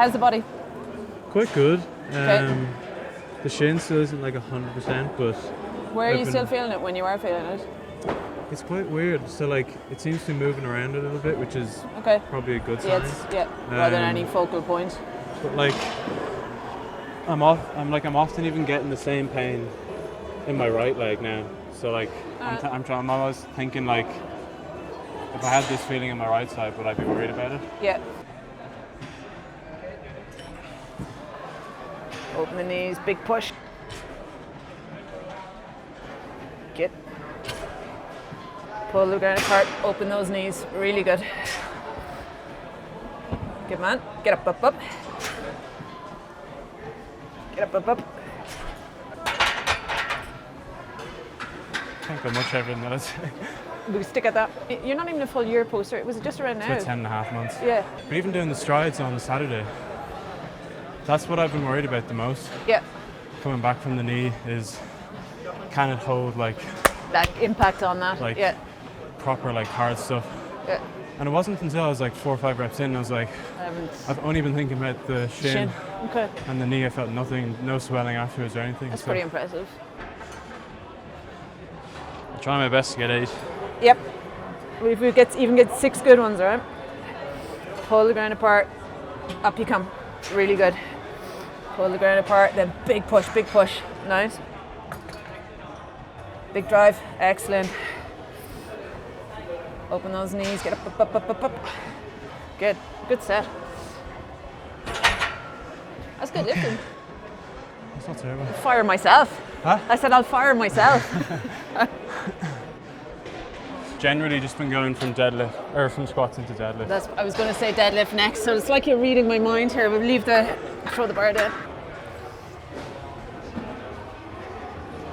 How's the body? Quite good. Okay. The shin still isn't like 100%, but Where are you still feeling it when you are feeling it? it's quite weird. So like it seems to be moving around a little bit, which is probably a good sign. Rather than any focal point. But like I'm often even getting the same pain in my right leg now. So like I'm always thinking like, if I had this feeling in my right side, would I be worried about it? Yeah. Open the knees, big push. Get. Pull the ground apart, open those knees, really good. Good man, get up, up, up. Get up, up, up. Can't go much everything that I say. We stick at that. You're not even a full year poster. Was it just around now? It's 10 and a half months. Yeah. But even doing the strides on Saturday, that's what I've been worried about the most. Yeah. Coming back from the knee is, can it hold like that impact on that? Like proper like hard stuff. Yeah. And it wasn't until I was like 4 or 5 reps in, I was like, I've only been thinking about the shin. Okay. And the knee. I felt nothing, no swelling afterwards or anything. That's pretty impressive. I'll try my best to get 8. Yep. If we even get 6 good ones, all right? Pull the ground apart, up you come. Really good. Pull the ground apart, then big push, big push. Nice. Big drive, excellent. Open those knees, get up, up, up, up, up, up. Good, good set. That's good lifting. That's not terrible. I'll fire myself. Huh? I said I'll fire myself. Generally just been going from deadlift, or from squats into deadlift. I was going to say deadlift next, so it's like you're reading my mind here. We'll throw the bar down.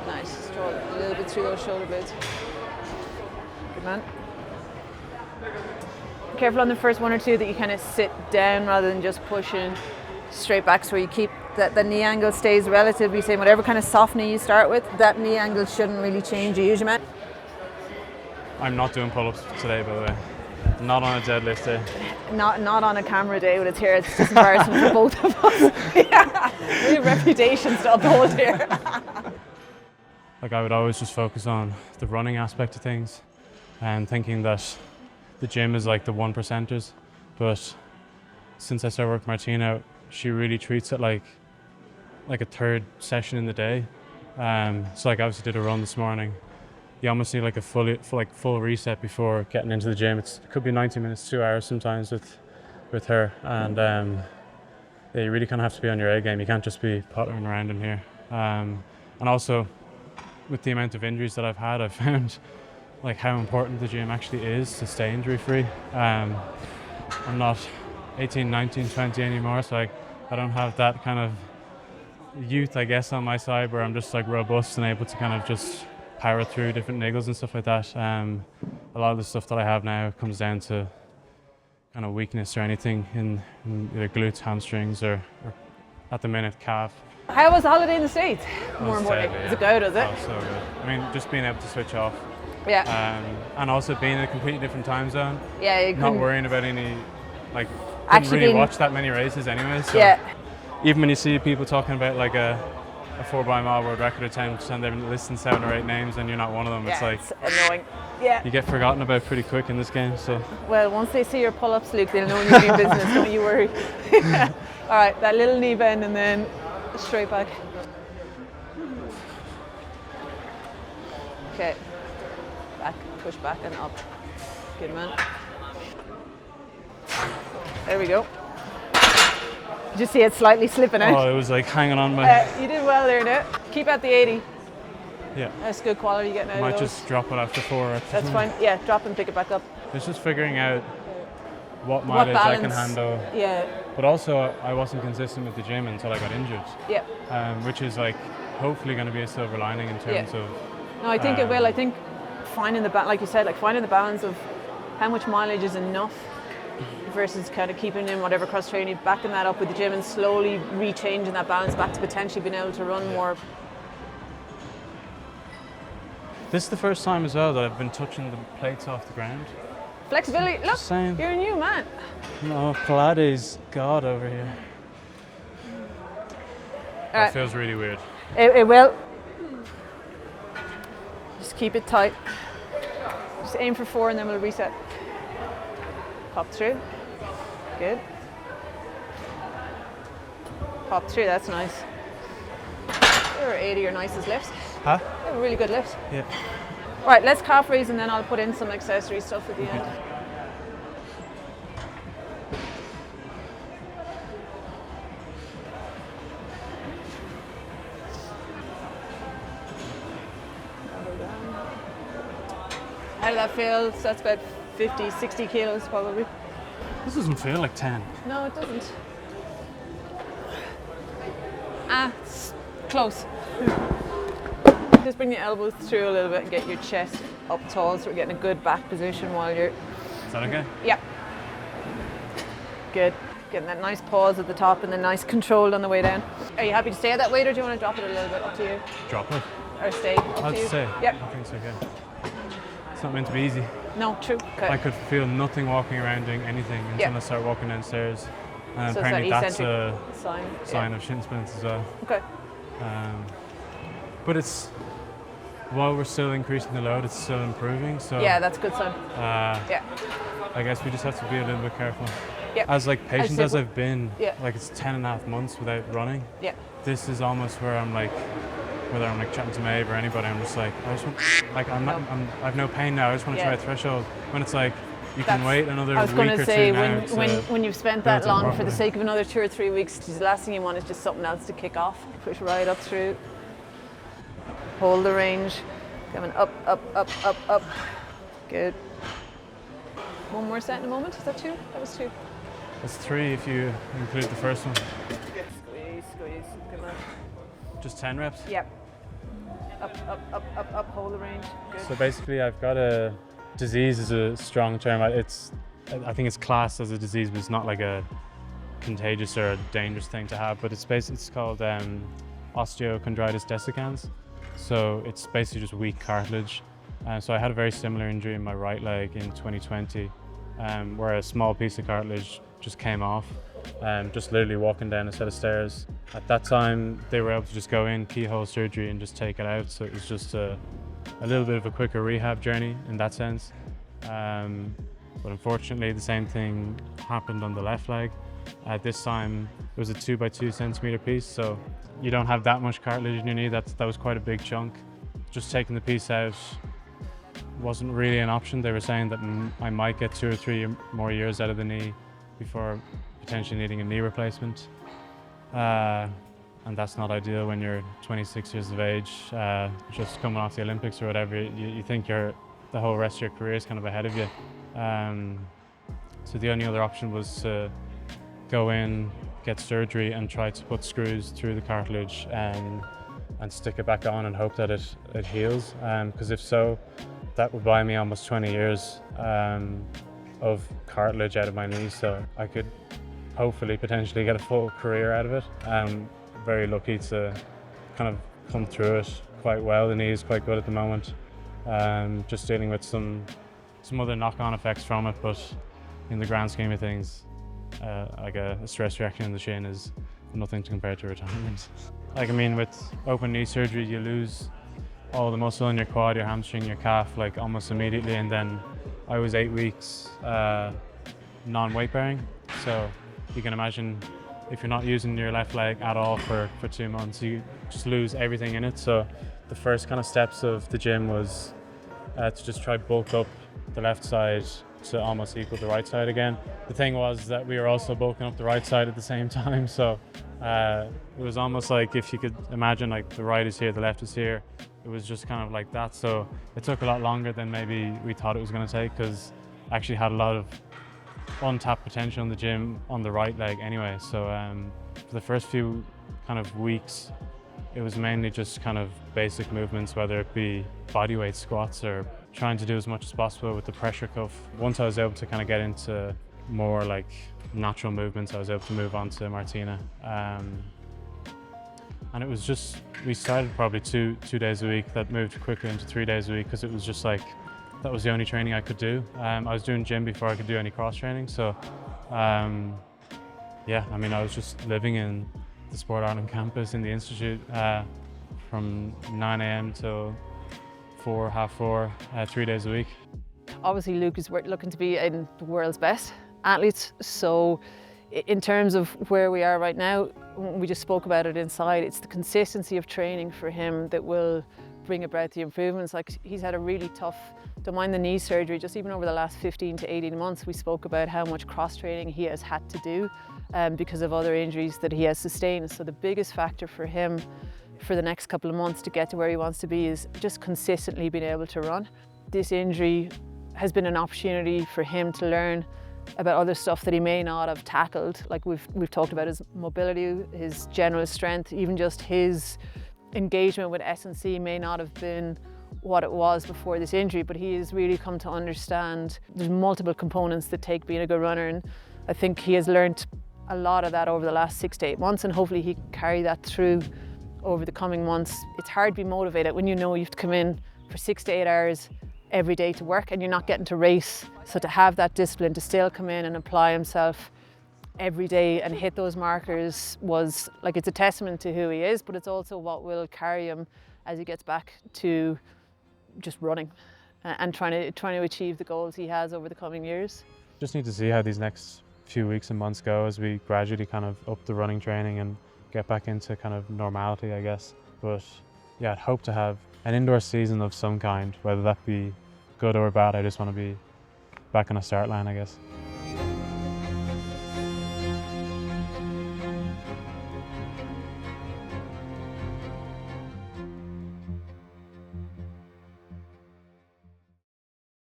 Nice, stroll a little bit through those shoulder blades. Good man. Careful on the first 1 or 2 that you kind of sit down rather than just pushing straight back, so you keep the knee angle stays relatively same. Whatever kind of soft knee you start with, that knee angle shouldn't really change. You use your man. I'm not doing pull-ups today, by the way. Not on a deadlift day. Not on a camera day when it's here. It's just embarrassing for both of us. Yeah. We have reputations to uphold here. Like I would always just focus on the running aspect of things and thinking that the gym is like the 1%ers. But since I started working Martina out, she really treats it like a third session in the day. So like I obviously did a run this morning. You almost need like a full reset before getting into the gym. It could be 90 minutes, 2 hours sometimes with her, and yeah, you really kind of have to be on your A game. You can't just be pottering around in here. And also, with the amount of injuries that I've had, I've found like how important the gym actually is to stay injury free. I'm not 18, 19, 20 anymore, so I don't have that kind of youth, I guess, on my side where I'm just like robust and able to kind of just power through different niggles and stuff like that. A lot of the stuff that I have now comes down to kind of weakness or anything in either glutes, hamstrings, or at the minute calf. How was the holiday in the States? More importantly, is it good? Is it? Oh, so good. I mean, just being able to switch off. Yeah. And also being in a completely different time zone. Yeah. You not worrying about any, like, couldn't really watch that many races anyway. So yeah. Even when you see people talking about like a 4x mile world record attempt and they're listing 7 or 8 names and you're not one of them, it's like it's annoying. Yeah. You get forgotten about pretty quick in this game. So. Well, once they see your pull-ups, Luke, they'll know you're in business. Don't you worry. All right, that little knee bend and then straight back. Okay. Back, push back and up. Good man. There we go. Did you see it slightly slipping out? Oh, it was like hanging on my... you did well there now. Keep at the 80. Yeah. That's good quality getting out of those. Might just drop it after 4 reps. That's fine. Yeah, drop and pick it back up. It's just figuring out what mileage I can handle. Yeah. But also, I wasn't consistent with the gym until I got injured. Yeah. Which is like hopefully going to be a silver lining in terms of... No, I think it will. I think finding the like you said, like finding the balance of how much mileage is enough versus kind of keeping in whatever cross training, backing that up with the gym and slowly re-changing that balance back to potentially being able to run more. This is the first time as well that I've been touching the plates off the ground. Flexibility, look, you're a new man. No, Pilates God over here. That feels really weird. It will. Just keep it tight. Just aim for 4 and then we'll reset. Pop through. Good. Pop through, that's nice. Or 80 your nicest lifts. Huh? They were really good lifts. Yeah. Right, let's calf raise and then I'll put in some accessory stuff at the end. How did that feel? So that's about 50, 60 kilos probably. This doesn't feel like 10. No, it doesn't. It's close. Just bring the elbows through a little bit and get your chest up tall so we're getting a good back position while you're... Is that okay? Yeah. Good. Getting that nice pause at the top and then nice control on the way down. Are you happy to stay at that weight or do you want to drop it a little bit? Up to you. Drop it. Or stay? Up I'll to you. stay. Yep. I think so, okay. It's not meant to be easy. No, true. Okay. I could feel nothing walking around doing anything until I start walking downstairs. And So apparently it's that's that a sign of shin splints as well. Okay. But it's, while we're still increasing the load, it's still improving. So Yeah, that's a good sign. Yeah. I guess we just have to be a little bit careful. Yeah. As like patient as I've been, Yeah. like it's 10.5 months without running. Yeah. This is almost where I'm like, whether I'm like chatting to Maeve or anybody, I'm just like, I just want, like I've no pain now. I just want to try a threshold. When it's like, you can wait another I was week going or to two say, now when you've spent that build it long for properly. the sake of another 2 or 3 weeks, the last thing you want is just something else to kick off. Push right up through. Hold the range. Coming up, up, up, up, up. Good. One more set in a moment. Is that 2? That was 2. That's 3 if you include the first one. Squeeze, squeeze. Come on. Just 10 reps? Yep. Up, up, up, up, up. Hold the range. Good. So basically I've got a disease is a strong term. I think it's classed as a disease, but it's not like a contagious or a dangerous thing to have. But it's called osteochondritis dissecans. So it's basically just weak cartilage. So I had a very similar injury in my right leg in 2020, where a small piece of cartilage just came off, just literally walking down a set of stairs. At that time, they were able to just go in, keyhole surgery, and just take it out. So it was just a little bit of a quicker rehab journey in that sense. But unfortunately, the same thing happened on the left leg. This time, it was a 2 by 2 centimeter piece, so you don't have that much cartilage in your knee. That was quite a big chunk. Just taking the piece out wasn't really an option. They were saying that I might get 2 or 3 more years out of the knee before potentially needing a knee replacement. And that's not ideal when you're 26 years of age, just coming off the Olympics or whatever. You think the whole rest of your career is kind of ahead of you. So the only other option was to go in, get surgery and try to put screws through the cartilage and stick it back on and hope that it heals. Because if so, that would buy me almost 20 years of cartilage out of my knee, so I could hopefully potentially get a full career out of it. I'm very lucky to kind of come through it quite well. The knee is quite good at the moment. Just dealing with some other knock-on effects from it, but in the grand scheme of things, like a stress reaction in the shin is nothing to compare to retirement. Like, I mean, with open knee surgery, you lose all the muscle in your quad, your hamstring, your calf, like almost immediately. And then I was 8 weeks non-weight bearing. So you can imagine if you're not using your left leg at all for 2 months, you just lose everything in it. So the first kind of steps of the gym was to just try bulk up the left side to almost equal the right side again. The thing was that we were also bulking up the right side at the same time. So it was almost like, if you could imagine, like the right is here, the left is here. It was just kind of like that. So it took a lot longer than maybe we thought it was going to take, because I actually had a lot of untapped potential in the gym on the right leg anyway. So for the first few kind of weeks, it was mainly just kind of basic movements, whether it be bodyweight squats or trying to do as much as possible with the pressure cuff. Once I was able to kind of get into more like natural movements, I was able to move on to Martina. And it was just, we started probably two days a week, that moved quickly into 3 days a week, because it was just like, that was the only training I could do. I was doing gym before I could do any cross training. So yeah, I mean, I was just living in the Sport Ireland campus in the Institute from 9 a.m. till 4, half 4, 3 days a week. Obviously Luke is looking to be in the world's best athletes, so in terms of where we are right now, we just spoke about it inside, it's the consistency of training for him that will bring about the improvements. Like, he's had a really tough, don't mind the knee surgery, just even over the last 15 to 18 months we spoke about how much cross training he has had to do because of other injuries that he has sustained. So the biggest factor for him for the next couple of months to get to where he wants to be is just consistently being able to run. This injury has been an opportunity for him to learn about other stuff that he may not have tackled. Like we've talked about his mobility, his general strength, even just his engagement with S&C may not have been what it was before this injury, but he has really come to understand there's multiple components that take being a good runner, and I think he has learned a lot of that over the last 6 to 8 months, and hopefully he can carry that through over the coming months. It's hard to be motivated when you know you have to come in for 6 to 8 hours every day to work and you're not getting to race. So to have that discipline to still come in and apply himself every day and hit those markers was like, it's a testament to who he is, but it's also what will carry him as he gets back to just running and trying to achieve the goals he has over the coming years. Just need to see how these next few weeks and months go as we gradually kind of up the running training and get back into kind of normality, I guess. But yeah, I'd hope to have an indoor season of some kind, whether that be good or bad. I just want to be back on a start line, I guess.